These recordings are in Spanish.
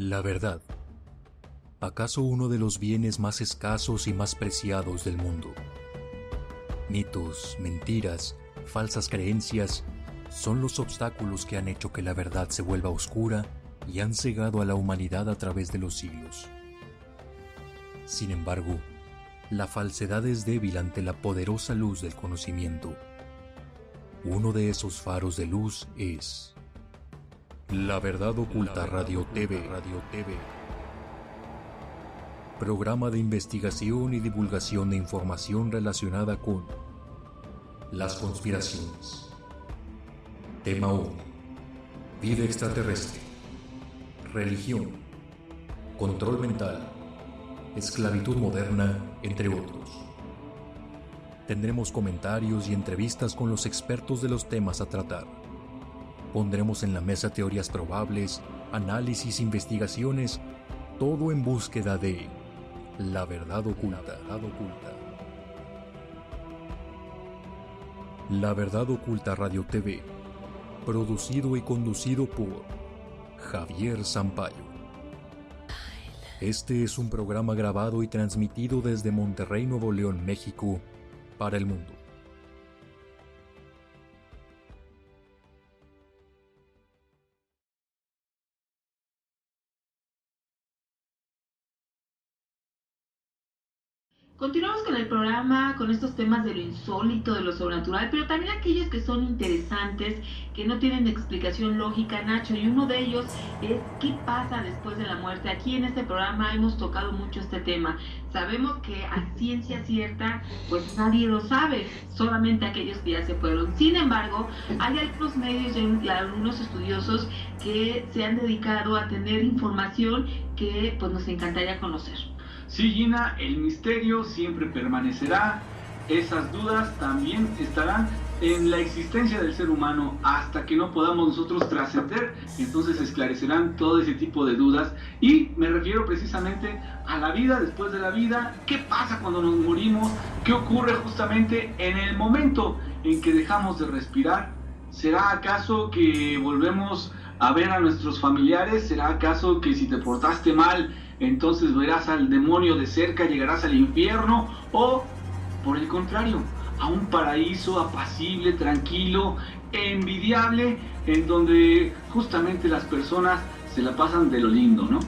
La verdad. ¿Acaso uno de los bienes más escasos y más preciados del mundo? Mitos, mentiras, falsas creencias son los obstáculos que han hecho que la verdad se vuelva oscura y han cegado a la humanidad a través de los siglos. Sin embargo, la falsedad es débil ante la poderosa luz del conocimiento. Uno de esos faros de luz es La Verdad Oculta Radio TV. Programa de investigación y divulgación de información relacionada con las conspiraciones. Tema 1. Vida extraterrestre. Religión. Control mental. Esclavitud moderna, entre otros. Tendremos comentarios y entrevistas con los expertos de los temas a tratar. Pondremos en la mesa teorías probables, análisis, investigaciones, todo en búsqueda de la verdad oculta. La Verdad Oculta Radio TV, producido y conducido por Javier Sampaio. Este es un programa grabado y transmitido desde Monterrey, Nuevo León, México, para el mundo. Continuamos con el programa, con estos temas de lo insólito, de lo sobrenatural, pero también aquellos que son interesantes, que no tienen explicación lógica, Nacho, y uno de ellos es ¿qué pasa después de la muerte? Aquí en este programa hemos tocado mucho este tema. Sabemos que a ciencia cierta, pues nadie lo sabe, solamente aquellos que ya se fueron. Sin embargo, hay algunos medios y algunos estudiosos que se han dedicado a tener información que pues nos encantaría conocer. Sí, Gina, el misterio siempre permanecerá, esas dudas también estarán en la existencia del ser humano hasta que no podamos nosotros trascender, entonces esclarecerán todo ese tipo de dudas y me refiero precisamente a la vida después de la vida, qué pasa cuando nos morimos, qué ocurre justamente en el momento en que dejamos de respirar. ¿Será acaso que volvemos a ver a nuestros familiares? ¿Será acaso que si te portaste mal entonces verás al demonio de cerca, llegarás al infierno? ¿O por el contrario, a un paraíso apacible, tranquilo, envidiable, en donde justamente las personas se la pasan de lo lindo, ¿no?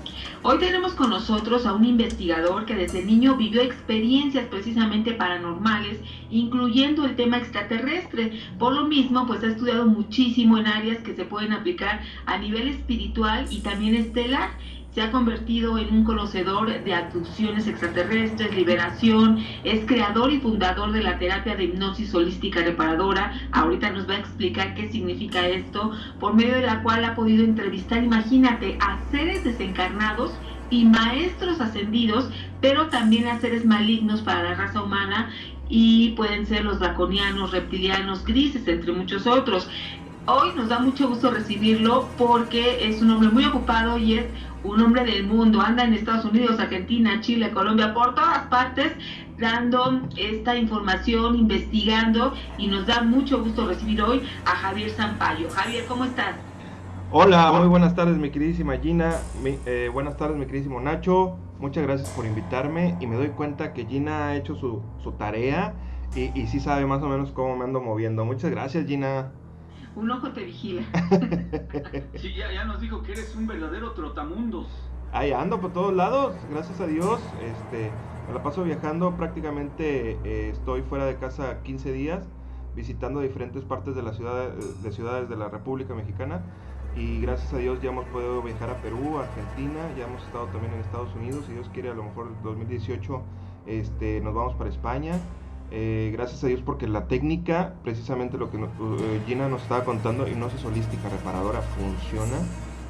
Hoy tenemos con nosotros a un investigador que desde niño vivió experiencias precisamente paranormales, incluyendo el tema extraterrestre. Por lo mismo, pues ha estudiado muchísimo en áreas que se pueden aplicar a nivel espiritual y también estelar. Se ha convertido en un conocedor de abducciones extraterrestres, liberación, es creador y fundador de la terapia de hipnosis holística reparadora. Ahorita nos va a explicar qué significa esto, por medio de la cual ha podido entrevistar, imagínate, a seres desencarnados y maestros ascendidos, pero también a seres malignos para la raza humana, y pueden ser los draconianos, reptilianos, grises, entre muchos otros. Hoy nos da mucho gusto recibirlo porque es un hombre muy ocupado y es un hombre del mundo, anda en Estados Unidos, Argentina, Chile, Colombia, por todas partes, dando esta información, investigando, y nos da mucho gusto recibir hoy a Javier Sampaio. Javier, ¿cómo estás? Hola, muy buenas tardes mi queridísima Gina, buenas tardes mi queridísimo Nacho, muchas gracias por invitarme y me doy cuenta que Gina ha hecho su tarea y sí sabe más o menos cómo me ando moviendo. Muchas gracias, Gina. Un ojo te vigila. Sí, ya nos dijo que eres un verdadero trotamundos. Ahí ando por todos lados, gracias a Dios. Me la paso viajando, prácticamente estoy fuera de casa 15 días, visitando diferentes partes de la ciudad, de ciudades de la República Mexicana, y gracias a Dios ya hemos podido viajar a Perú, a Argentina, ya hemos estado también en Estados Unidos, si Dios quiere a lo mejor en 2018 nos vamos para España. Gracias a Dios porque la técnica, precisamente lo que Gina nos estaba contando, hipnosis holística reparadora, funciona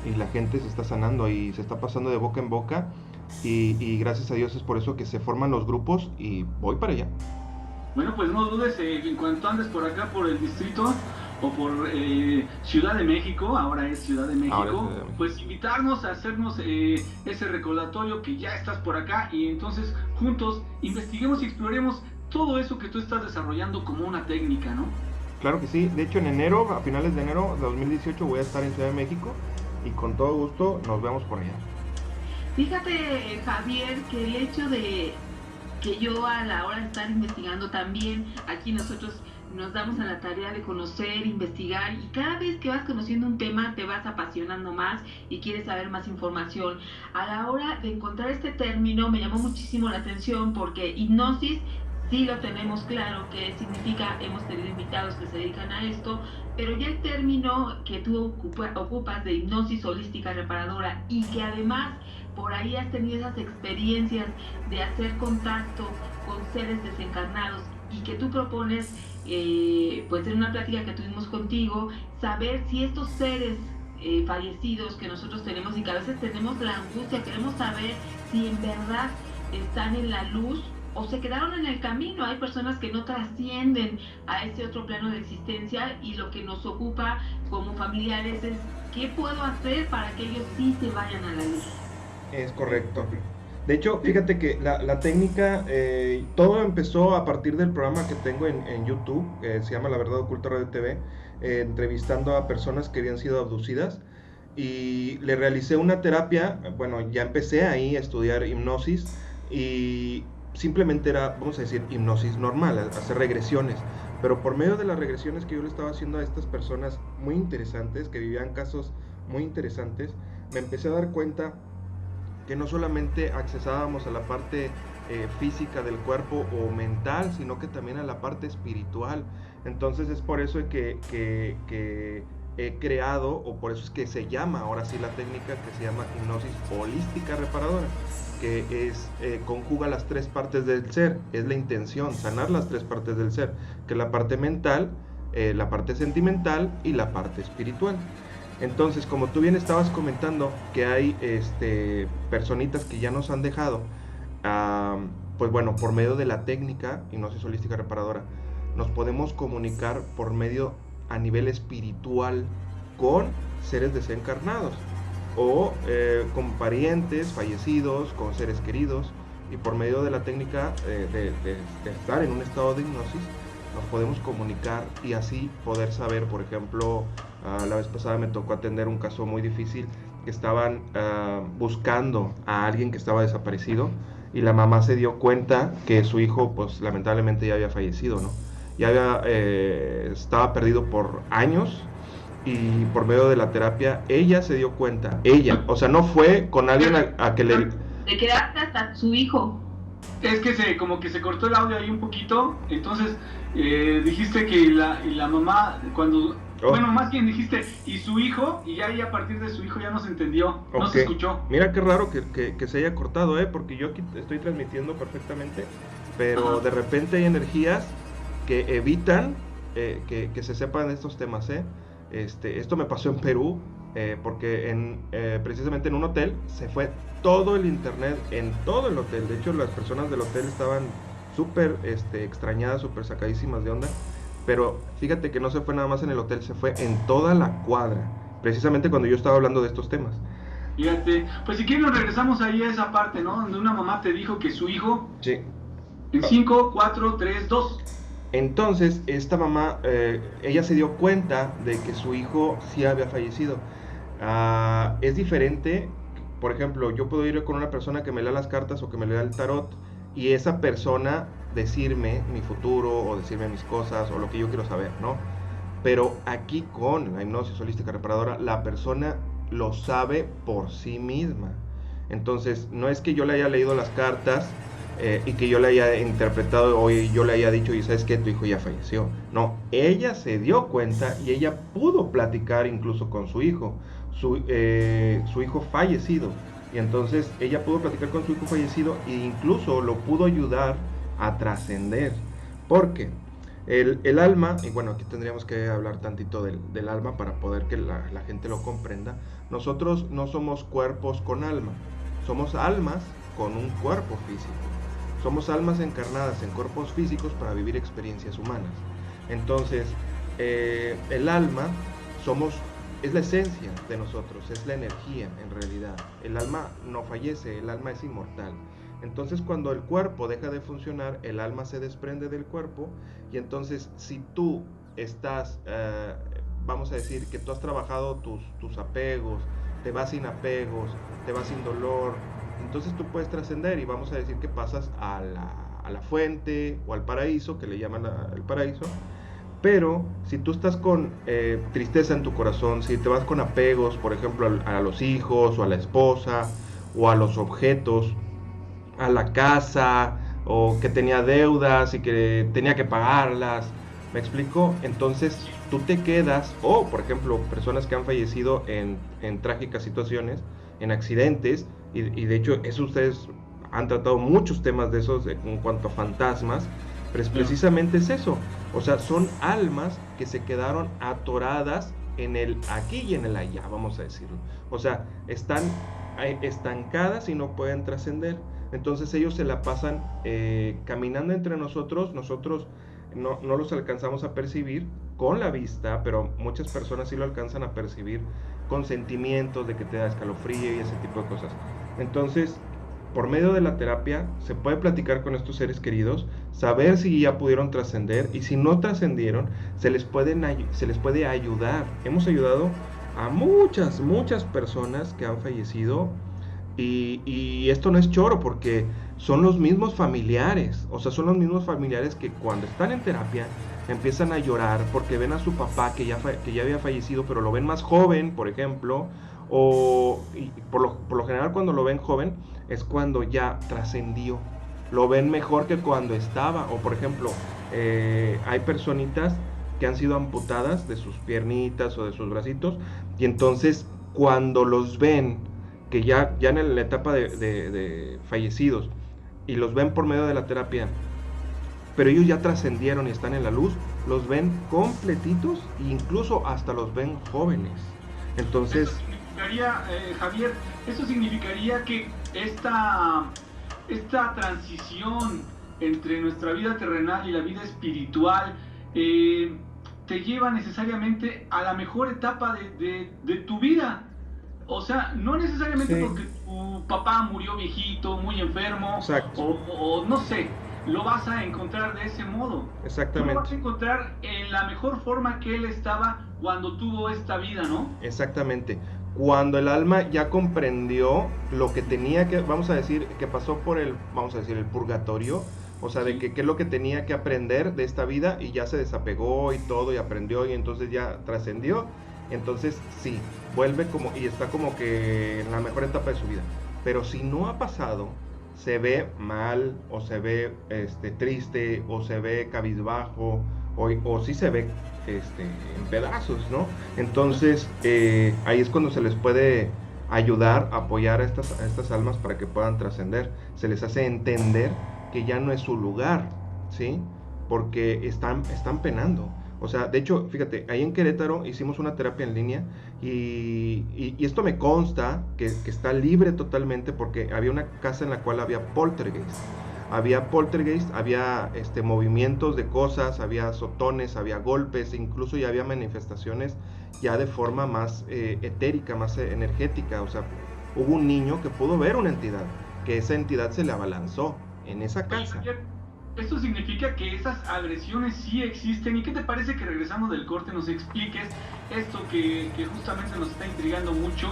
y la gente se está sanando y se está pasando de boca en boca y gracias a Dios es por eso que se forman los grupos y voy para allá. Bueno, pues no dudes, en cuanto andes por acá por el distrito o por Ciudad de México, ahora es Ciudad de México, pues invitarnos a hacernos ese recordatorio que ya estás por acá y entonces juntos investiguemos y exploremos todo eso que tú estás desarrollando como una técnica, ¿no? Claro que sí, de hecho en enero, a finales de enero de 2018 voy a estar en Ciudad de México y con todo gusto nos vemos por allá. Fíjate, Javier, que el hecho de que yo a la hora de estar investigando también, aquí nosotros nos damos a la tarea de conocer, investigar, y cada vez que vas conociendo un tema te vas apasionando más y quieres saber más información. A la hora de encontrar este término me llamó muchísimo la atención porque hipnosis sí lo tenemos claro que significa, hemos tenido invitados que se dedican a esto, pero ya el término que tú ocupas de hipnosis holística reparadora y que además por ahí has tenido esas experiencias de hacer contacto con seres desencarnados y que tú propones, pues en una plática que tuvimos contigo, saber si estos seres fallecidos que nosotros tenemos y que a veces tenemos la angustia, queremos saber si en verdad están en la luz o se quedaron en el camino. Hay personas que no trascienden a ese otro plano de existencia y lo que nos ocupa como familiares es qué puedo hacer para que ellos sí se vayan a la luz. Es correcto. De hecho, fíjate que la técnica, todo empezó a partir del programa que tengo en YouTube, se llama La Verdad Oculta Radio TV, entrevistando a personas que habían sido abducidas, y le realicé una terapia. Bueno, ya empecé ahí a estudiar hipnosis, y simplemente era, vamos a decir, hipnosis normal, hacer regresiones, pero por medio de las regresiones que yo le estaba haciendo a estas personas muy interesantes, que vivían casos muy interesantes, me empecé a dar cuenta que no solamente accesábamos a la parte física del cuerpo o mental, sino que también a la parte espiritual. Entonces es por eso que he creado, o por eso es que se llama ahora sí la técnica, que se llama hipnosis holística reparadora, que es conjuga las tres partes del ser. Es la intención, sanar las tres partes del ser, que es la parte mental, la parte sentimental y la parte espiritual. Entonces, como tú bien estabas comentando, que hay personitas que ya nos han dejado, pues bueno, por medio de la técnica hipnosis holística reparadora, nos podemos comunicar por medio a nivel espiritual con seres desencarnados, o con parientes fallecidos, con seres queridos, y por medio de la técnica de estar en un estado de hipnosis, nos podemos comunicar y así poder saber. Por ejemplo, la vez pasada me tocó atender un caso muy difícil, que estaban buscando a alguien que estaba desaparecido, y la mamá se dio cuenta que su hijo, pues lamentablemente ya había fallecido, ¿no? Ya estaba perdido por años, y por medio de la terapia ella se dio cuenta, o sea, no fue con alguien a que le... De quedaste hasta su hijo. Es que como que se cortó el audio ahí un poquito, entonces dijiste que la mamá, cuando... Bueno, más bien dijiste, y su hijo, y ya ahí a partir de su hijo ya no se entendió, no se escuchó. Mira qué raro que se haya cortado, porque yo aquí estoy transmitiendo perfectamente, pero de repente hay energías que evitan que se sepan estos temas, Esto me pasó en Perú, porque precisamente en un hotel se fue todo el internet en todo el hotel. De hecho, las personas del hotel estaban súper extrañadas, súper sacadísimas de onda. Pero fíjate que no se fue nada más en el hotel, se fue en toda la cuadra, precisamente cuando yo estaba hablando de estos temas. Fíjate, pues si quieres nos regresamos ahí a esa parte, ¿no? Donde una mamá te dijo que su hijo... Sí. En 5, 4, 3, 2. Entonces, esta mamá, ella se dio cuenta de que su hijo sí había fallecido. Es diferente, por ejemplo, yo puedo ir con una persona que me lea las cartas o que me lea el tarot, y esa persona decirme mi futuro o decirme mis cosas o lo que yo quiero saber, ¿no? Pero aquí con la hipnosis holística reparadora, la persona lo sabe por sí misma. Entonces, no es que yo le haya leído las cartas y que yo le haya interpretado o yo le haya dicho, y sabes que tu hijo ya falleció. No, ella se dio cuenta y ella pudo platicar incluso con su hijo, su hijo fallecido. Y entonces ella pudo platicar con su hijo fallecido e incluso lo pudo ayudar a trascender. Porque el alma, y bueno, aquí tendríamos que hablar tantito del alma para poder que la gente lo comprenda. Nosotros no somos cuerpos con alma, somos almas con un cuerpo físico. Somos almas encarnadas en cuerpos físicos para vivir experiencias humanas. Entonces, el alma es la esencia de nosotros, es la energía en realidad. El alma no fallece, el alma es inmortal. Entonces, cuando el cuerpo deja de funcionar, el alma se desprende del cuerpo, y entonces si tú estás, vamos a decir que tú has trabajado tus apegos, te vas sin apegos, te vas sin dolor, Entonces tú puedes trascender y vamos a decir que pasas a la fuente o al paraíso, que le llaman el paraíso. Pero si tú estás con tristeza en tu corazón, si te vas con apegos, por ejemplo, a los hijos o a la esposa o a los objetos, a la casa, o que tenía deudas y que tenía que pagarlas, ¿me explico? Entonces tú te quedas, o por ejemplo, personas que han fallecido en trágicas situaciones, en accidentes, y de hecho eso ustedes han tratado muchos temas de esos en cuanto a fantasmas, pero precisamente es eso, o sea, son almas que se quedaron atoradas en el aquí y en el allá, vamos a decirlo, o sea, están estancadas y no pueden trascender. Entonces ellos se la pasan caminando entre nosotros no los alcanzamos a percibir con la vista, pero muchas personas sí lo alcanzan a percibir con sentimientos de que te da escalofrío y ese tipo de cosas. Entonces, por medio de la terapia se puede platicar con estos seres queridos, saber si ya pudieron trascender y si no trascendieron, se les puede ayudar. Hemos ayudado a muchas personas que han fallecido y esto no es choro porque son los mismos familiares, o sea, son los mismos familiares que cuando están en terapia empiezan a llorar porque ven a su papá que ya había fallecido, pero lo ven más joven, por ejemplo, y por lo general cuando lo ven joven es cuando ya trascendió, lo ven mejor que cuando estaba, o por ejemplo, hay personitas que han sido amputadas de sus piernitas o de sus bracitos, y entonces cuando los ven que ya en la etapa de fallecidos y los ven por medio de la terapia, pero ellos ya trascendieron y están en la luz, los ven completitos e incluso hasta los ven jóvenes. Entonces, eso significaría, Javier, eso significaría que esta transición entre nuestra vida terrenal y la vida espiritual te lleva necesariamente a la mejor etapa de tu vida. O sea, no necesariamente sí, porque tu papá murió viejito, muy enfermo, exacto, o no sé, lo vas a encontrar de ese modo. Tú lo exactamente, vas a encontrar en la mejor forma que él estaba cuando tuvo esta vida, ¿no? exactamente. Cuando el alma ya comprendió lo que tenía que, vamos a decir, que pasó por vamos a decir, el purgatorio, o sea, de Sí. que qué es lo que tenía que aprender de esta vida y ya se desapegó y todo y aprendió y entonces ya trascendió, entonces sí, vuelve como y está como que en la mejor etapa de su vida. Pero si no ha pasado, se ve mal o se ve triste o se ve cabizbajo o sí se ve en pedazos, ¿no? Entonces ahí es cuando se les puede ayudar, apoyar a estas almas para que puedan trascender. Se les hace entender que ya no es su lugar, ¿sí? Porque están penando. O sea, de hecho, fíjate, ahí en Querétaro hicimos una terapia en línea y esto me consta que está libre totalmente porque había una casa en la cual había poltergeist. Había movimientos de cosas, había azotones, había golpes, incluso ya había manifestaciones ya de forma más etérica, más energética. O sea, hubo un niño que pudo ver una entidad, que esa entidad se le abalanzó en esa Oye, casa. Javier, esto significa que esas agresiones sí existen. ¿Y qué te parece que regresando del corte nos expliques esto que justamente nos está intrigando mucho?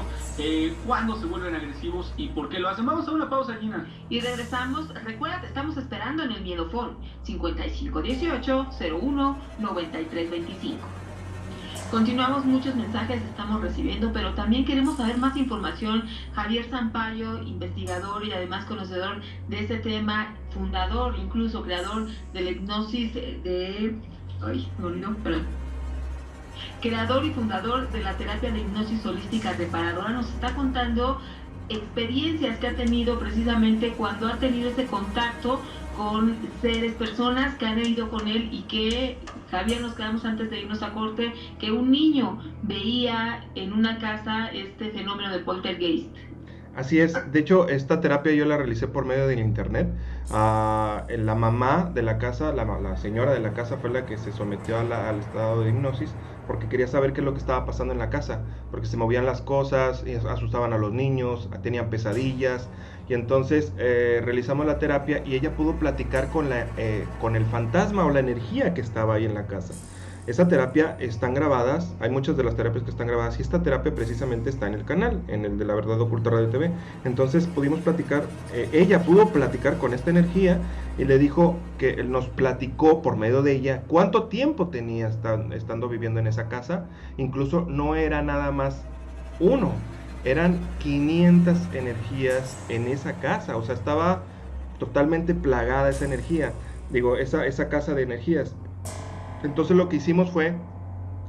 ¿Cuándo se vuelven agresivos y por qué lo hacen? Vamos a una pausa, Gina. Y regresamos, recuerda, te estamos esperando en el Miedofón 5518-01-9325. Continuamos, muchos mensajes estamos recibiendo, pero también queremos saber más información. Javier Sampaio, investigador y además conocedor de este tema, fundador, incluso creador de la hipnosis creador y fundador de la terapia de hipnosis holística reparadora, nos está contando experiencias que ha tenido precisamente cuando ha tenido ese contacto con seres, personas que han ido con él y que, Javier, nos quedamos antes de irnos a corte, que un niño veía en una casa este fenómeno de poltergeist. Así es, de hecho esta terapia yo la realicé por medio del internet. La mamá de la casa, la señora de la casa fue la que se sometió al estado de hipnosis porque quería saber qué es lo que estaba pasando en la casa, porque se movían las cosas, y asustaban a los niños, tenían pesadillas y entonces realizamos la terapia y ella pudo platicar con el fantasma o la energía que estaba ahí en la casa. Esa terapia están grabadas, hay muchas de las terapias que están grabadas y esta terapia precisamente está en el canal, en el de La Verdad Oculta Radio TV. Entonces pudimos platicar, ella pudo platicar con esta energía y le dijo que él nos platicó por medio de ella cuánto tiempo tenía estando viviendo en esa casa. Incluso no era nada más uno, eran 500 energías en esa casa, o sea, estaba totalmente plagada esa energía, digo, esa casa de energías. Entonces lo que hicimos fue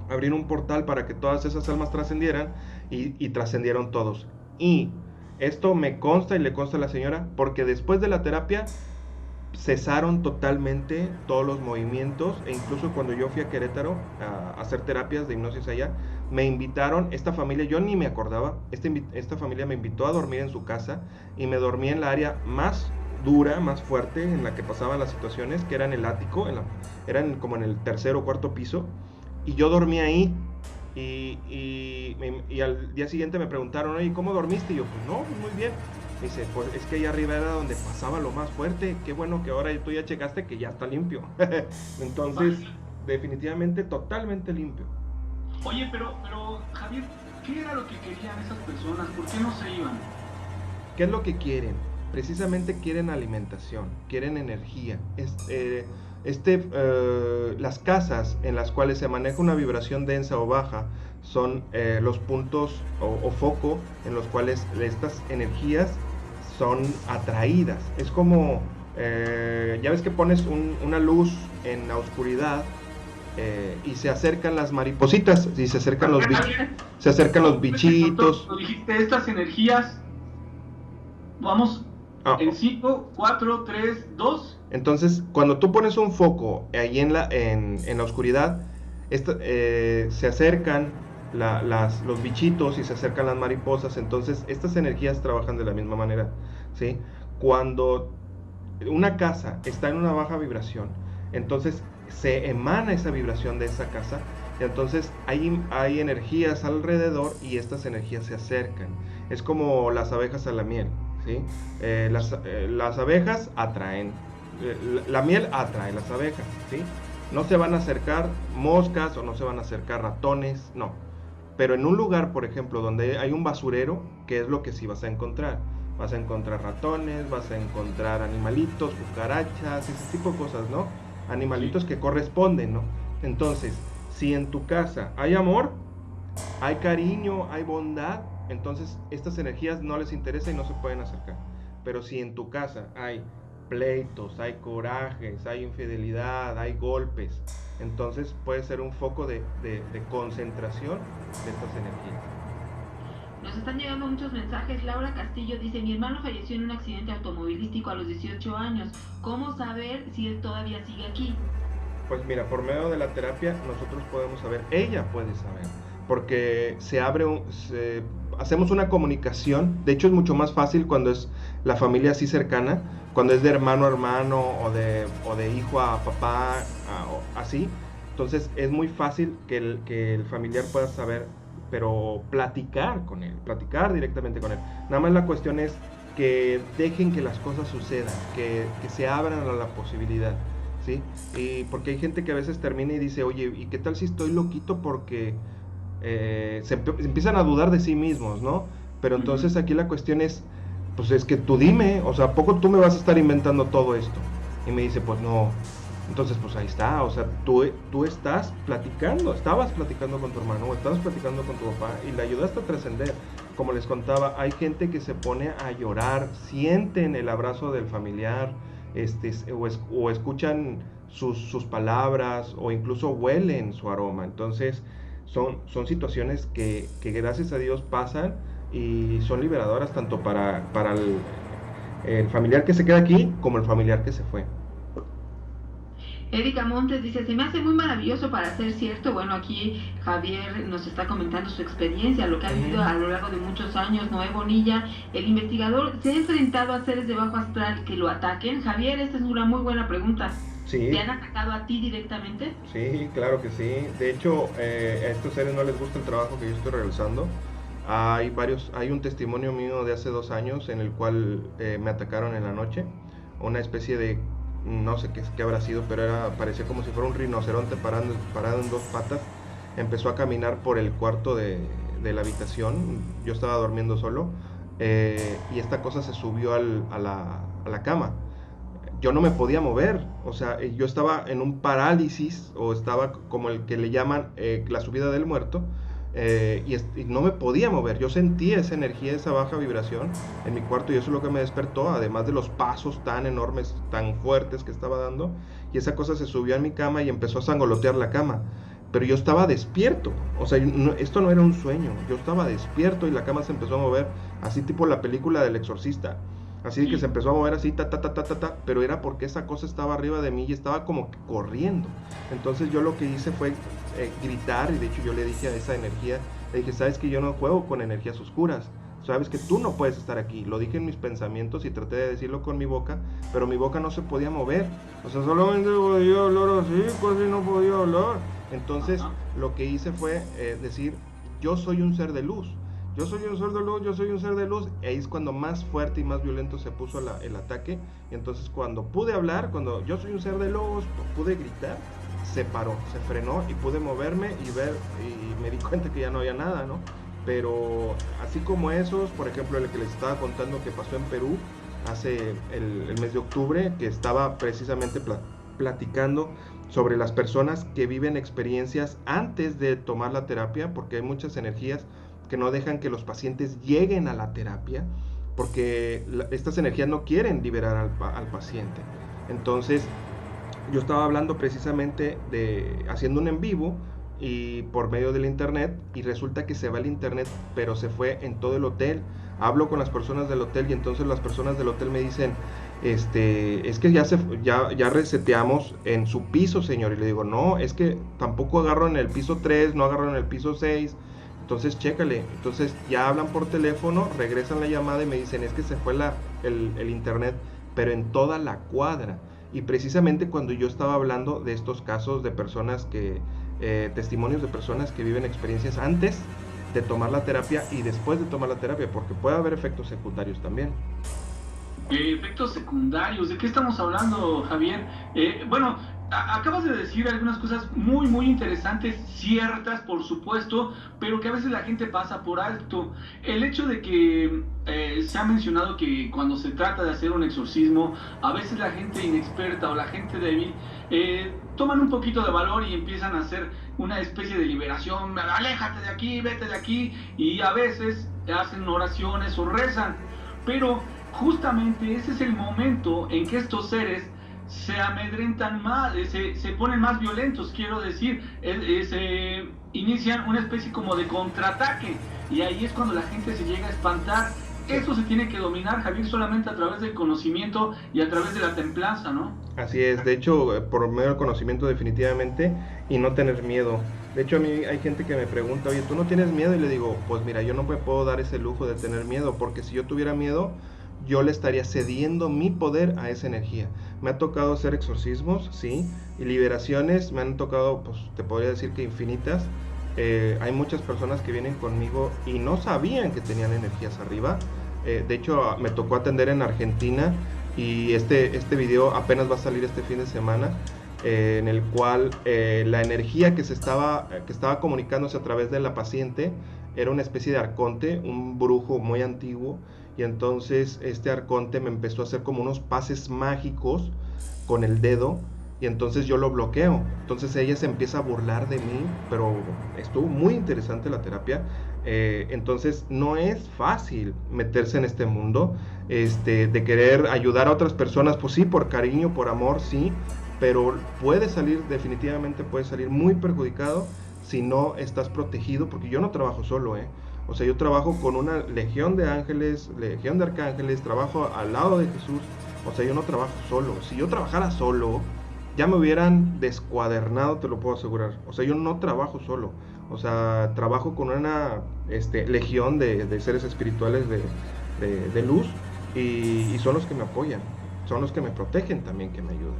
abrir un portal para que todas esas almas trascendieran y trascendieron todos. Y esto me consta y le consta a la señora porque después de la terapia cesaron totalmente todos los movimientos e incluso cuando yo fui a Querétaro a hacer terapias de hipnosis allá, me invitaron, esta familia, yo ni me acordaba, esta familia me invitó a dormir en su casa y me dormí en la área más dura, más fuerte en la que pasaban las situaciones, que era en el ático, eran como en el tercer o cuarto piso, y yo dormí ahí. Y al día siguiente me preguntaron, oye, ¿cómo dormiste? Y yo, pues no, pues muy bien. Me dice, pues es que ahí arriba era donde pasaba lo más fuerte, qué bueno que ahora tú ya checaste que ya está limpio. Entonces, definitivamente totalmente limpio. Oye, pero Javier, ¿qué era lo que querían esas personas? ¿Por qué no se iban? ¿Qué es lo que quieren? Precisamente quieren alimentación, quieren energía. Las casas en las cuales se maneja una vibración densa o baja son los puntos o foco en los cuales estas energías son atraídas. Es como, ya ves que pones una luz en la oscuridad y se acercan las maripositas y se acercan los bichitos. Tú dijiste estas energías, vamos, en 5, 4, 3, 2. Entonces, cuando tú pones un foco ahí en la oscuridad, se acercan los bichitos y se acercan las mariposas. Entonces, estas energías trabajan de la misma manera, ¿sí? Cuando una casa está en una baja vibración, entonces se emana esa vibración de esa casa. Entonces hay energías alrededor y estas energías se acercan. Es como las abejas a la miel, ¿sí? Las abejas atraen. La miel atrae las abejas, ¿sí? No se van a acercar moscas o no se van a acercar ratones, no. Pero en un lugar, por ejemplo, donde hay un basurero, ¿qué es lo que sí vas a encontrar? Vas a encontrar ratones, vas a encontrar animalitos, cucarachas, ese tipo de cosas, ¿no? Animalitos que corresponden, ¿no? Entonces, si en tu casa hay amor, hay cariño, hay bondad, entonces estas energías no les interesa y no se pueden acercar. Pero si en tu casa hay pleitos, hay corajes, hay infidelidad, hay golpes, entonces puede ser un foco de concentración de estas energías. Nos están llegando muchos mensajes. Laura Castillo dice, mi hermano falleció en un accidente automovilístico a los 18 años. ¿Cómo saber si él todavía sigue aquí? Pues mira, por medio de la terapia nosotros podemos saber, ella puede saber, porque hacemos una comunicación. De hecho es mucho más fácil cuando es la familia así cercana, cuando es de hermano a hermano o de hijo a papá, así. Entonces es muy fácil que el familiar pueda saber, pero platicar con él, platicar directamente con él. Nada más la cuestión es que dejen que las cosas sucedan, que se abran a la posibilidad, ¿sí? Y porque hay gente que a veces termina y dice, oye, ¿y qué tal si estoy loquito? Porque se empiezan a dudar de sí mismos, ¿no? Pero entonces aquí la cuestión es, pues es que tú dime, o sea, ¿a poco tú me vas a estar inventando todo esto? Y me dice, pues no. Entonces, pues ahí está, o sea, tú estabas platicando con tu hermano, o estabas platicando con tu papá y le ayudaste a trascender. Como les contaba, hay gente que se pone a llorar, sienten el abrazo del familiar, o escuchan sus palabras, o incluso huelen su aroma. Entonces, son situaciones que gracias a Dios pasan y son liberadoras tanto para el familiar que se queda aquí como el familiar que se fue. Erika Montes dice, se me hace muy maravilloso para ser cierto. Bueno, aquí Javier nos está comentando su experiencia, lo que ha vivido a lo largo de muchos años. Noé Bonilla, el investigador, ¿se ha enfrentado a seres de bajo astral que lo ataquen? Javier, esta es una muy buena pregunta. Sí. ¿Te han atacado a ti directamente? Sí, claro que sí. De hecho, a estos seres no les gusta el trabajo que yo estoy realizando. Hay un testimonio mío de hace 2 años en el cual me atacaron en la noche. Una especie de no sé qué habrá sido, pero parecía como si fuera un rinoceronte parado en dos patas. Empezó a caminar por el cuarto de la habitación, yo estaba durmiendo solo, y esta cosa se subió a la cama. Yo no me podía mover, o sea, yo estaba en un parálisis, o estaba como el que le llaman la subida del muerto, y no me podía mover. Yo sentía esa energía, esa baja vibración en mi cuarto, y eso es lo que me despertó, además de los pasos tan enormes, tan fuertes que estaba dando, y esa cosa se subió a mi cama y empezó a sangolotear la cama. Pero yo estaba despierto, o sea, esto no era un sueño, yo estaba despierto y la cama se empezó a mover, así tipo la película del exorcista. Así que se empezó a mover así, pero era porque esa cosa estaba arriba de mí y estaba como corriendo. Entonces yo lo que hice fue gritar, y de hecho yo le dije a esa energía, le dije, sabes que yo no juego con energías oscuras, sabes que tú no puedes estar aquí. Lo dije en mis pensamientos y traté de decirlo con mi boca, pero mi boca no se podía mover. O sea, solamente podía hablar así, casi no podía hablar. Entonces lo que hice fue decir, yo soy un ser de luz. Yo soy un ser de luz, yo soy un ser de luz. Y ahí es cuando más fuerte y más violento se puso el ataque. Y entonces cuando pude hablar, cuando yo soy un ser de luz, pude gritar, se paró, se frenó y pude moverme y ver, y me di cuenta que ya no había nada, ¿no? Pero así como esos, por ejemplo el que les estaba contando que pasó en Perú hace el mes de octubre, que estaba precisamente platicando sobre las personas que viven experiencias antes de tomar la terapia, porque hay muchas energías que no dejan que los pacientes lleguen a la terapia, porque estas energías no quieren liberar al paciente. Entonces yo estaba hablando precisamente haciendo un en vivo y por medio del internet, y resulta que se va el internet, pero se fue en todo el hotel. Hablo con las personas del hotel y entonces las personas del hotel me dicen, es que ya reseteamos en su piso, señor. Y le digo, no, es que tampoco agarro en el piso 3, no agarro en el piso 6. Entonces chécale. Entonces ya hablan por teléfono, regresan la llamada y me dicen, es que se fue el internet, pero en toda la cuadra. Y precisamente cuando yo estaba hablando de estos casos de personas testimonios de personas que viven experiencias antes de tomar la terapia y después de tomar la terapia, porque puede haber efectos secundarios también. Efectos secundarios, ¿de qué estamos hablando, Javier? Bueno, acabas de decir algunas cosas muy, muy interesantes, ciertas, por supuesto, pero que a veces la gente pasa por alto. El hecho de que se ha mencionado que cuando se trata de hacer un exorcismo, a veces la gente inexperta o la gente débil toman un poquito de valor y empiezan a hacer una especie de liberación, aléjate de aquí, vete de aquí, y a veces hacen oraciones o rezan, pero justamente ese es el momento en que estos seres se amedrentan más, se ponen más violentos, quiero decir, se inician una especie como de contraataque, y ahí es cuando la gente se llega a espantar. Eso se tiene que dominar, Javier, solamente a través del conocimiento y a través de la templanza, ¿no? Así es, de hecho, por medio del conocimiento definitivamente, y no tener miedo. De hecho, a mí hay gente que me pregunta, oye, ¿tú no tienes miedo? Y le digo, pues mira, yo no me puedo dar ese lujo de tener miedo, porque si yo tuviera miedo, yo le estaría cediendo mi poder a esa energía. Me ha tocado hacer exorcismos, sí, y liberaciones, me han tocado, pues te podría decir que infinitas. Hay muchas personas que vienen conmigo y no sabían que tenían energías arriba. De hecho, me tocó atender en Argentina, y este video apenas va a salir este fin de semana, en el cual la energía que estaba comunicándose a través de la paciente era una especie de arconte, un brujo muy antiguo, y entonces este arconte me empezó a hacer como unos pases mágicos con el dedo, y entonces yo lo bloqueo. Entonces ella se empieza a burlar de mí, pero estuvo muy interesante la terapia. Entonces no es fácil meterse en este mundo, de querer ayudar a otras personas, pues sí, por cariño, por amor, sí, pero definitivamente puede salir muy perjudicado si no estás protegido, porque yo no trabajo solo, o sea, yo trabajo con una legión de ángeles, legión de arcángeles, trabajo al lado de Jesús. O sea, yo no trabajo solo. Si yo trabajara solo, ya me hubieran descuadernado, te lo puedo asegurar. O sea, yo no trabajo solo. O sea, trabajo con una legión de seres espirituales de luz, y son los que me apoyan, son los que me protegen también, que me ayudan.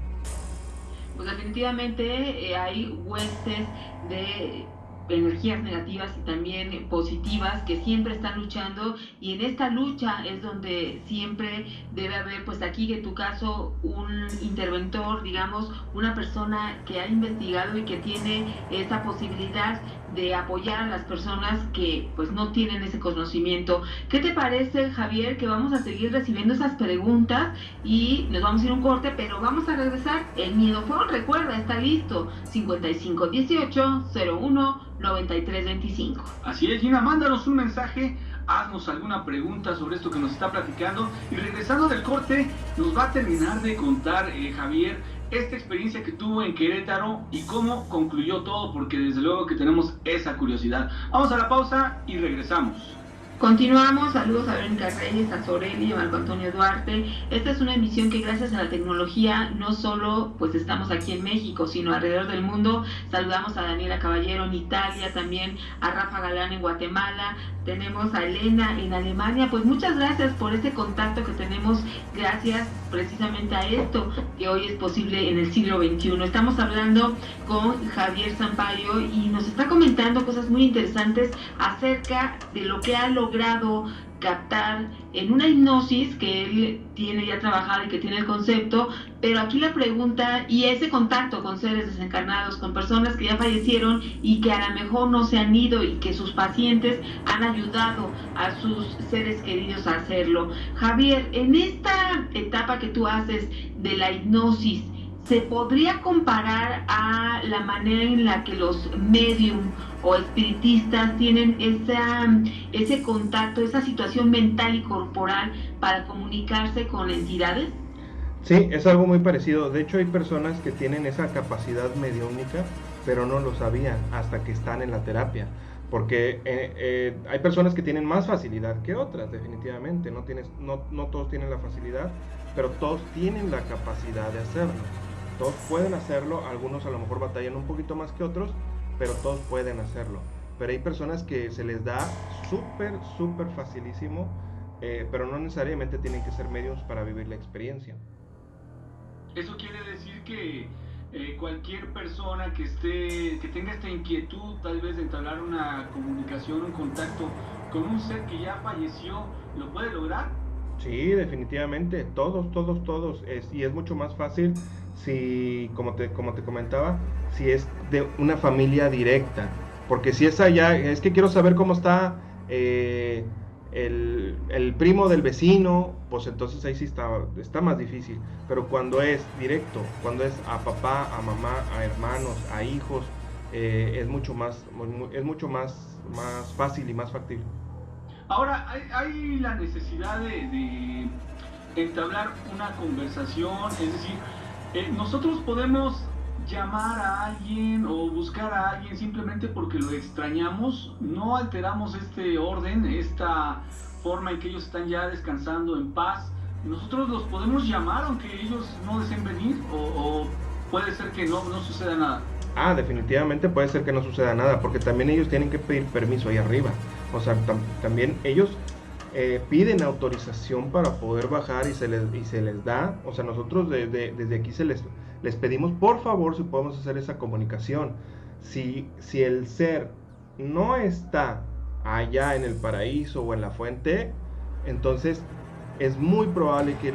Pues definitivamente hay huestes de energías negativas y también positivas que siempre están luchando, y en esta lucha es donde siempre debe haber, pues aquí en tu caso, un interventor, digamos, una persona que ha investigado y que tiene esa posibilidad de apoyar a las personas que pues no tienen ese conocimiento. ¿Qué te parece, Javier, que vamos a seguir recibiendo esas preguntas y nos vamos a ir a un corte, pero vamos a regresar? El Miedo Phone, recuerda, está listo, 5518-01-9325. Así es, Gina, mándanos un mensaje, haznos alguna pregunta sobre esto que nos está platicando, y regresando del corte nos va a terminar de contar Javier esta experiencia que tuvo en Querétaro y cómo concluyó todo, porque desde luego que tenemos esa curiosidad. Vamos a la pausa y regresamos. Continuamos, saludos a Verónica Reyes, a Soreli, a Marco Antonio Duarte. Esta es una emisión que gracias a la tecnología no solo pues estamos aquí en México, sino alrededor del mundo. Saludamos a Daniela Caballero en Italia, también a Rafa Galán en Guatemala, tenemos a Elena en Alemania. Pues muchas gracias por este contacto que tenemos, gracias precisamente a esto que hoy es posible en el siglo XXI. Estamos hablando con Javier Sampaio y nos está comentando cosas muy interesantes acerca de lo que ha logrado captar en una hipnosis que él tiene ya trabajada y que tiene el concepto, pero aquí la pregunta, y ese contacto con seres desencarnados, con personas que ya fallecieron y que a lo mejor no se han ido y que sus pacientes han ayudado a sus seres queridos a hacerlo. Javier, en esta etapa que tú haces de la hipnosis, ¿se podría comparar a la manera en la que los medium o espiritistas tienen ese contacto, esa situación mental y corporal para comunicarse con entidades? Sí, es algo muy parecido. De hecho, hay personas que tienen esa capacidad mediúnica, pero no lo sabían hasta que están en la terapia. Porque hay personas que tienen más facilidad que otras, definitivamente. No todos tienen la facilidad, pero todos tienen la capacidad de hacerlo. Todos pueden hacerlo, algunos a lo mejor batallan un poquito más que otros, pero todos pueden hacerlo. Pero hay personas que se les da súper facilísimo, pero no necesariamente tienen que ser medios para vivir la experiencia. Eso quiere decir que cualquier persona que tenga esta inquietud tal vez de entablar una comunicación, un contacto con un ser que ya falleció, ¿lo puede lograr? Sí, definitivamente, todos, y es mucho más fácil si, como te comentaba, si es de una familia directa, porque si es allá, es que quiero saber cómo está el primo del vecino, pues entonces ahí sí está más difícil, pero cuando es directo, cuando es a papá, a mamá, a hermanos, a hijos, es mucho más fácil y más factible. Ahora, hay la necesidad de entablar una conversación, es decir, nosotros podemos llamar a alguien o buscar a alguien simplemente porque lo extrañamos, no alteramos este orden, esta forma en que ellos están ya descansando en paz. Nosotros los podemos llamar aunque ellos no deseen venir, o puede ser que no suceda nada. Definitivamente puede ser que no suceda nada, porque también ellos tienen que pedir permiso ahí arriba. O sea, también ellos piden autorización para poder bajar y se les da. O sea, nosotros desde aquí les pedimos, por favor, si podemos hacer esa comunicación. Si el ser no está allá en el paraíso o en la fuente, entonces es muy probable que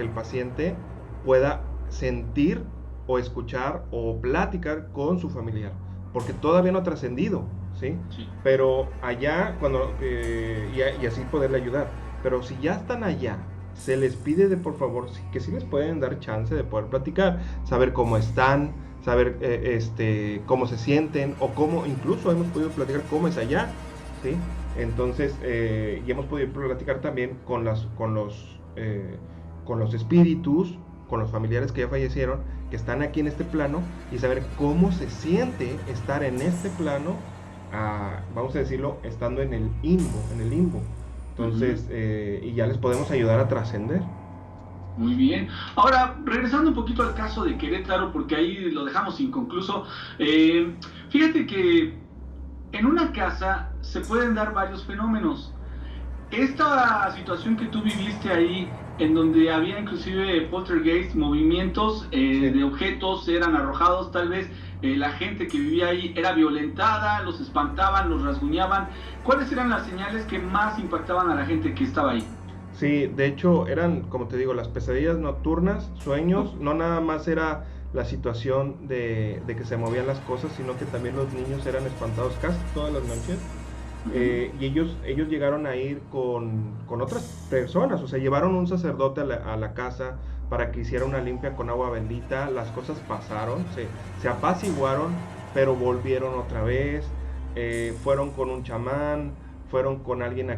el paciente pueda sentir o escuchar o platicar con su familiar, porque todavía no ha trascendido, ¿sí? Sí. Pero allá, y así poderle ayudar. Pero si ya están allá, se les pide por favor que sí les pueden dar chance de poder platicar, saber cómo están, saber cómo se sienten, o cómo incluso hemos podido platicar cómo es allá, ¿sí? Entonces, y hemos podido platicar también con los espíritus, con los familiares que ya fallecieron, que están aquí en este plano, y saber cómo se siente estar en este plano, vamos a decirlo, estando en el limbo. Entonces, y ya les podemos ayudar a trascender. Muy bien. Ahora, regresando un poquito al caso de Querétaro, porque ahí lo dejamos inconcluso. Fíjate que en una casa se pueden dar varios fenómenos. Esta situación que tú viviste ahí, en donde había inclusive poltergeist, movimientos de objetos eran arrojados, tal vez la gente que vivía ahí era violentada, los espantaban, los rasguñaban. ¿Cuáles eran las señales que más impactaban a la gente que estaba ahí? Sí, de hecho eran, como te digo, las pesadillas nocturnas, sueños, no nada más era la situación de que se movían las cosas, sino que también los niños eran espantados casi todas las noches. Y ellos llegaron a ir con otras personas, o sea, llevaron un sacerdote a la casa para que hiciera una limpia con agua bendita. Las cosas pasaron, se apaciguaron, pero volvieron otra vez. Fueron con un chamán, fueron con alguien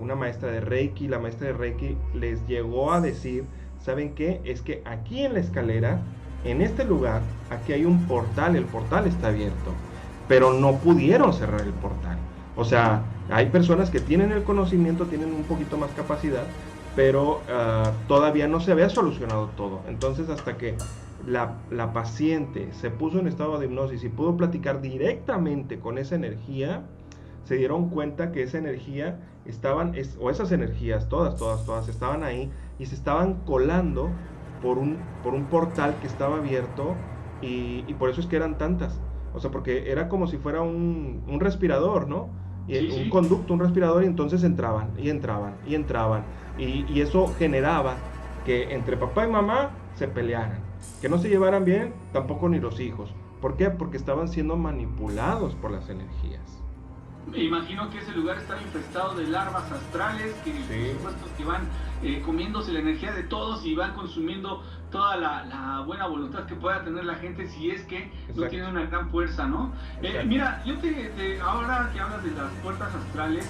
una maestra de Reiki. La maestra de Reiki les llegó a decir, ¿saben qué? Es que aquí en la escalera, en este lugar, aquí hay un portal, el portal está abierto, pero no pudieron cerrar el portal. O sea, hay personas que tienen el conocimiento, tienen un poquito más capacidad, pero todavía no se había solucionado todo. Entonces, hasta que la paciente se puso en estado de hipnosis y pudo platicar directamente con esa energía, se dieron cuenta que esa energía esas energías, todas estaban ahí y se estaban colando por un portal que estaba abierto, y por eso es que eran tantas. O sea, porque era como si fuera un respirador, ¿no? Sí. Un conducto, un respirador, y entonces entraban. Y eso generaba que entre papá y mamá se pelearan. Que no se llevaran bien, tampoco ni los hijos. ¿Por qué? Porque estaban siendo manipulados por las energías. Me imagino que ese lugar estaba infestado de larvas astrales que, por supuesto, que van comiéndose la energía de todos y van consumiendo toda la buena voluntad que pueda tener la gente, si es que no tiene una gran fuerza, ¿no? Mira, yo ahora que hablas de las puertas astrales,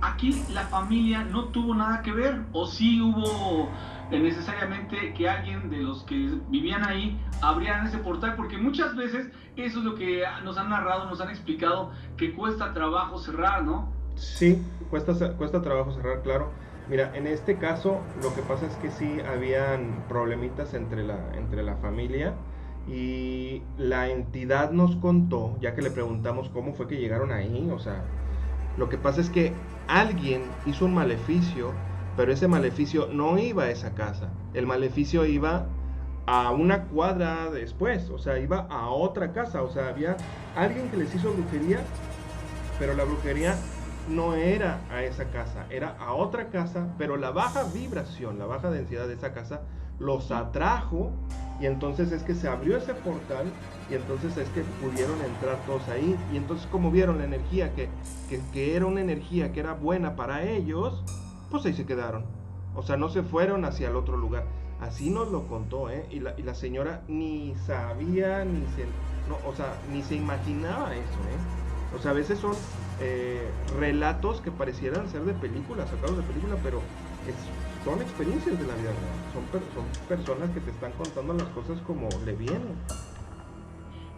aquí la familia no tuvo nada que ver, o sí hubo necesariamente que alguien de los que vivían ahí abrieran ese portal, porque muchas veces eso es lo que nos han narrado, nos han explicado, que cuesta trabajo cerrar, ¿no? Sí, cuesta trabajo cerrar, claro. Mira, en este caso lo que pasa es que sí habían problemitas entre la familia, y la entidad nos contó, ya que le preguntamos cómo fue que llegaron ahí. O sea, lo que pasa es que alguien hizo un maleficio, pero ese maleficio no iba a esa casa. El maleficio iba a una cuadra después, o sea, iba a otra casa. O sea, había alguien que les hizo brujería, pero la brujería no era a esa casa, era a otra casa, pero la baja vibración, la baja densidad de esa casa los atrajo, y entonces es que se abrió ese portal, y entonces es que pudieron entrar todos ahí. Y entonces, como vieron la energía, que era una energía que era buena para ellos, pues ahí se quedaron. O sea, no se fueron hacia el otro lugar. Así nos lo contó, y la señora ni sabía, ni se imaginaba eso, O sea, a veces son relatos que parecieran ser de película, sacados de película, pero son experiencias de la vida real. Son personas que te están contando las cosas como le vienen.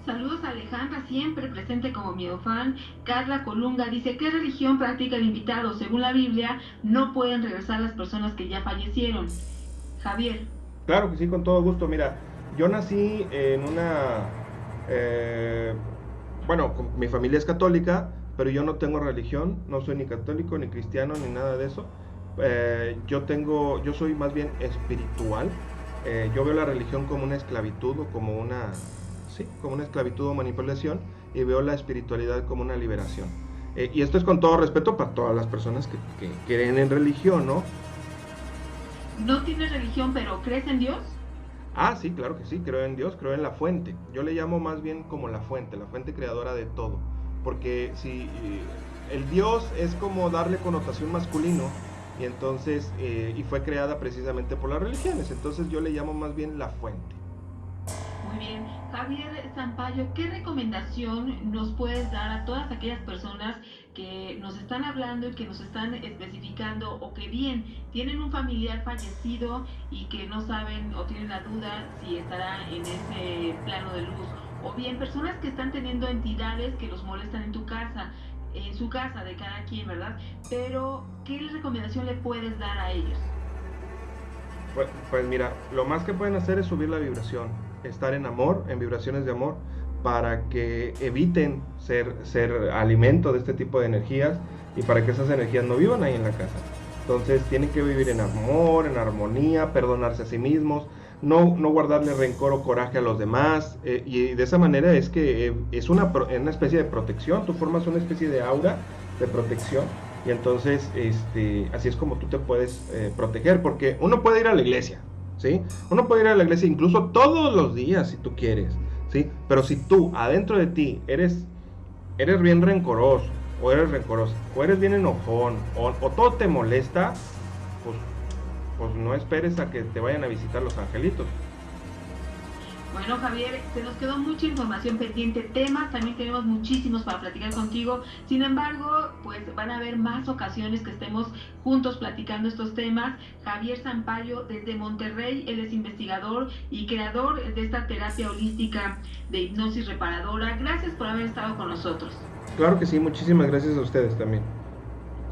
Saludos a Alejandra, siempre presente como miedofan. Carla Colunga dice: ¿qué religión practica el invitado? Según la Biblia, no pueden regresar las personas que ya fallecieron. Javier. Claro que sí, con todo gusto. Mira, yo nací en bueno, mi familia es católica, pero yo no tengo religión, no soy ni católico, ni cristiano, ni nada de eso. Yo soy más bien espiritual. Yo veo la religión como una esclavitud, o como una esclavitud o manipulación, y veo la espiritualidad como una liberación. Y esto es con todo respeto para todas las personas que creen en religión, ¿no? ¿No tienes religión, pero crees en Dios? Ah, sí, claro que sí, creo en Dios, creo en la fuente. Yo le llamo más bien como la fuente creadora de todo. Porque si el Dios es como darle connotación masculino, y entonces y fue creada precisamente por las religiones, entonces yo le llamo más bien la fuente. Muy bien. Javier Zampayo, ¿qué recomendación nos puedes dar a todas aquellas personas que nos están hablando y que nos están especificando, o que bien tienen un familiar fallecido y que no saben o tienen la duda si estará en ese plano de luz, o bien personas que están teniendo entidades que los molestan en tu casa, en su casa de cada quien, ¿verdad? Pero, ¿qué recomendación le puedes dar a ellos? Pues mira, lo más que pueden hacer es subir la vibración, estar en amor, en vibraciones de amor, para que eviten ser alimento de este tipo de energías y para que esas energías no vivan ahí en la casa. Entonces tienen que vivir en amor, en armonía, perdonarse a sí mismos, no guardarle rencor o coraje a los demás, y de esa manera es que es una especie de protección, tú formas una especie de aura de protección, y entonces así es como tú te puedes proteger, porque uno puede ir a la iglesia, ¿sí? Uno puede ir a la iglesia incluso todos los días si tú quieres, ¿sí? Pero si tú adentro de ti eres bien rencoroso, o eres rencoroso, o eres bien enojón, o todo te molesta, pues, pues no esperes a que te vayan a visitar los angelitos. Bueno, Javier, se nos quedó mucha información pendiente, temas, también tenemos muchísimos para platicar contigo. Sin embargo, pues van a haber más ocasiones que estemos juntos platicando estos temas. Javier Sampaio, desde Monterrey, él es investigador y creador de esta terapia holística de hipnosis reparadora. Gracias por haber estado con nosotros. Claro que sí, muchísimas gracias a ustedes también.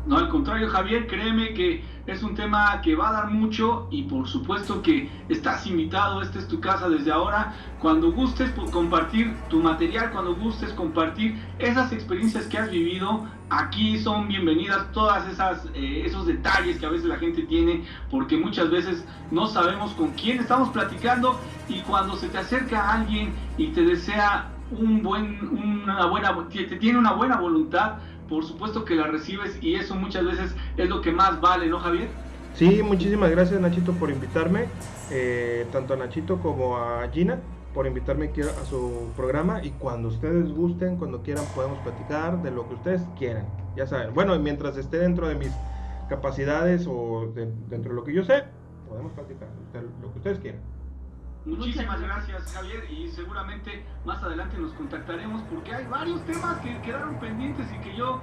No, al contrario, Javier, créeme que es un tema que va a dar mucho y por supuesto que estás invitado, esta es tu casa desde ahora. Cuando gustes compartir tu material, cuando gustes compartir esas experiencias que has vivido, aquí son bienvenidas todas esos detalles que a veces la gente tiene, porque muchas veces no sabemos con quién estamos platicando, y cuando se te acerca alguien y te desea te tiene una buena voluntad, por supuesto que la recibes, y eso muchas veces es lo que más vale, ¿no, Javier? Sí, muchísimas gracias, Nachito, por invitarme, tanto a Nachito como a Gina, por invitarme aquí a su programa, y cuando ustedes gusten, cuando quieran, podemos platicar de lo que ustedes quieran, ya saben. Bueno, mientras esté dentro de mis capacidades o dentro de lo que yo sé, podemos platicar de lo que ustedes quieran. Muchísimas gracias, Javier, y seguramente más adelante nos contactaremos porque hay varios temas que quedaron pendientes y que yo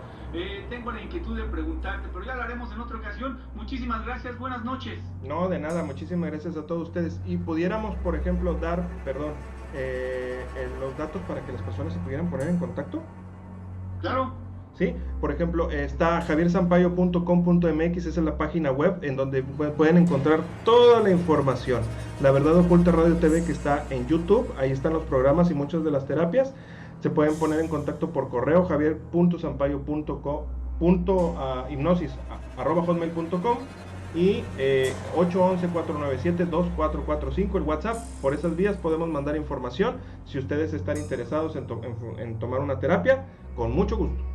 tengo la inquietud de preguntarte, pero ya lo haremos en otra ocasión. Muchísimas gracias, buenas noches. No, de nada, muchísimas gracias a todos ustedes. Y pudiéramos, por ejemplo, dar, los datos para que las personas se pudieran poner en contacto. Claro. ¿Sí? Por ejemplo, está javiersampaio.com.mx, esa es la página web en donde pueden encontrar toda la información. La Verdad Oculta Radio TV, que está en YouTube, ahí están los programas y muchas de las terapias. Se pueden poner en contacto por correo, javier.sampaio.hipnosis@hotmail.com, y 811-497-2445, el WhatsApp. Por esas vías podemos mandar información si ustedes están interesados en tomar una terapia, con mucho gusto.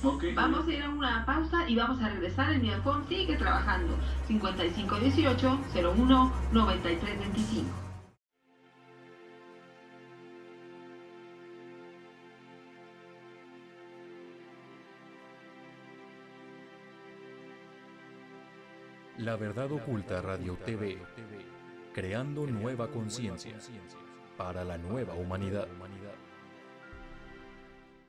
Okay. Vamos a ir a una pausa y vamos a regresar. El Miafón sigue trabajando. 5518-01-9325. La Verdad Oculta Radio TV, creando nueva conciencia para la nueva humanidad.